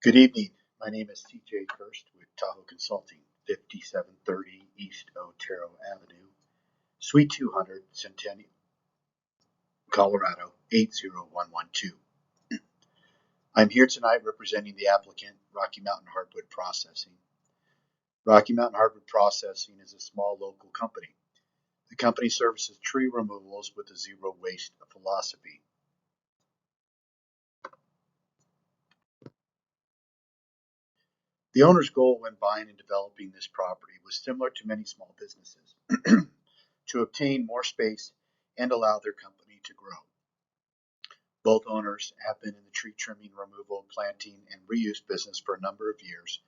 Good evening. My name is CJ Kirst with Tahoe Consulting, 5730 East Otero Avenue, Suite 200, Centennial, Colorado, 80112. I'm here tonight representing the applicant, Rocky Mountain Hardwood Processing. Rocky Mountain Hardwood Processing is a small local company. The company services tree removals with a zero waste philosophy. The owner's goal when buying and developing this property was similar to many small businesses, to obtain more space and allow their company to grow. Both owners have been in the tree trimming, removal, planting, and reuse business for a number of years,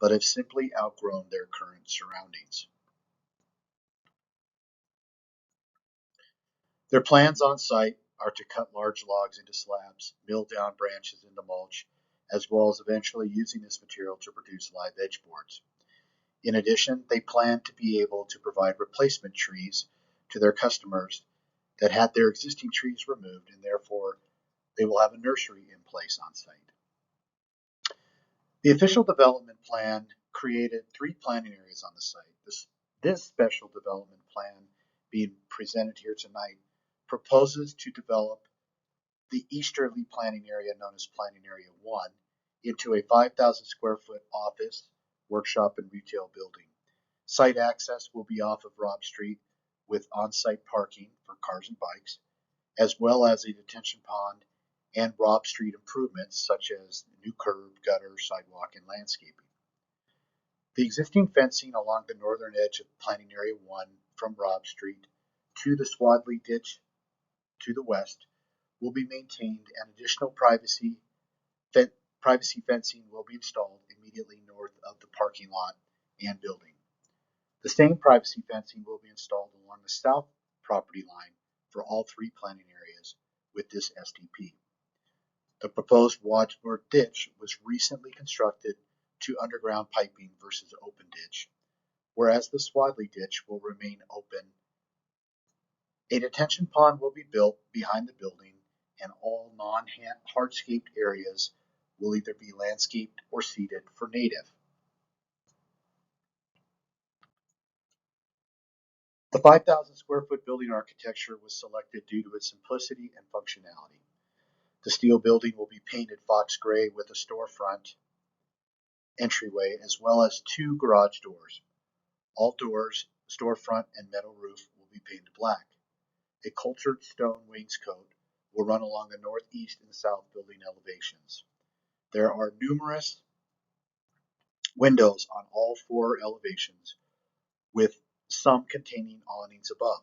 but have simply outgrown their current surroundings. Their plans on site are to cut large logs into slabs, mill down branches into mulch, as well as eventually using this material to produce live edge boards. In addition, they plan to be able to provide replacement trees to their customers that had their existing trees removed, and therefore they will have a nursery in place on site. The official development plan created 3 planting areas on the site. This special development plan being presented here tonight proposes to develop the easterly planting area, known as Planting Area 1, into a 5,000 square foot office, workshop, and retail building. Site access will be off of Robb Street with on-site parking for cars and bikes, as well as a detention pond and Robb Street improvements such as new curb, gutter, sidewalk, and landscaping. The existing fencing along the northern edge of Planting Area 1 from Robb Street to the Swadley Ditch to the west will be maintained, and additional privacy fencing will be installed immediately north of the parking lot and building. The same privacy fencing will be installed along the south property line for all 3 planting areas with this SDP. The proposed Wadsworth ditch was recently constructed to underground piping versus open ditch, whereas the Swadley ditch will remain open. A detention pond will be built behind the building, and all non-hardscaped areas will either be landscaped or seeded for native. The 5,000 square foot building architecture was selected due to its simplicity and functionality. The steel building will be painted fox gray with a storefront entryway, as well as 2 garage doors. All doors, storefront, and metal roof will be painted black. A cultured stone wainscot will run along the northeast and south building elevations. There are numerous windows on all 4 elevations, with some containing awnings above.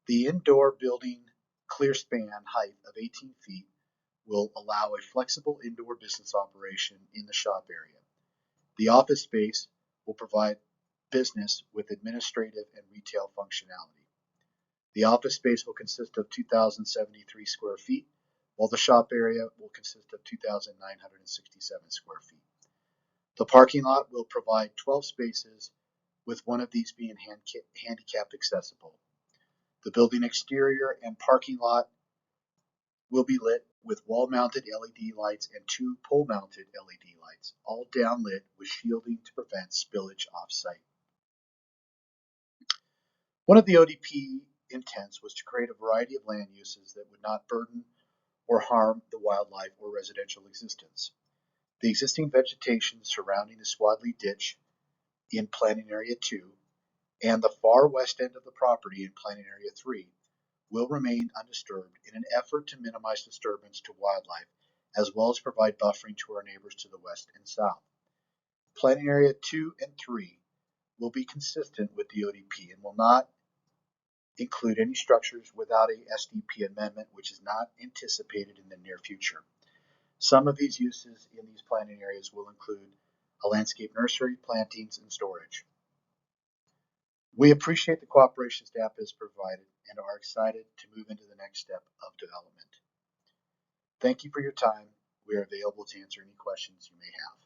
The indoor building clear span height of 18 feet will allow a flexible indoor business operation in the shop area. The office space will provide business with administrative and retail functionality. The office space will consist of 2,073 square feet, while the shop area will consist of 2,967 square feet. The parking lot will provide 12 spaces, with one of these being handicap accessible. The building exterior and parking lot will be lit with wall-mounted LED lights and 2 pole-mounted LED lights, all downlit with shielding to prevent spillage off-site. One of the ODP intents was to create a variety of land uses that would not burden or harm the wildlife or residential existence. The existing vegetation surrounding the Swadley Ditch in Planting Area 2 and the far west end of the property in Planting Area 3 will remain undisturbed in an effort to minimize disturbance to wildlife, as well as provide buffering to our neighbors to the west and south. Planting Area 2 and 3 will be consistent with the ODP and will not include any structures without a SDP amendment, which is not anticipated in the near future. Some of these uses in these planting areas will include a landscape nursery, plantings, and storage. We appreciate the cooperation staff has provided and are excited to move into the next step of development. Thank you for your time. We are available to answer any questions you may have.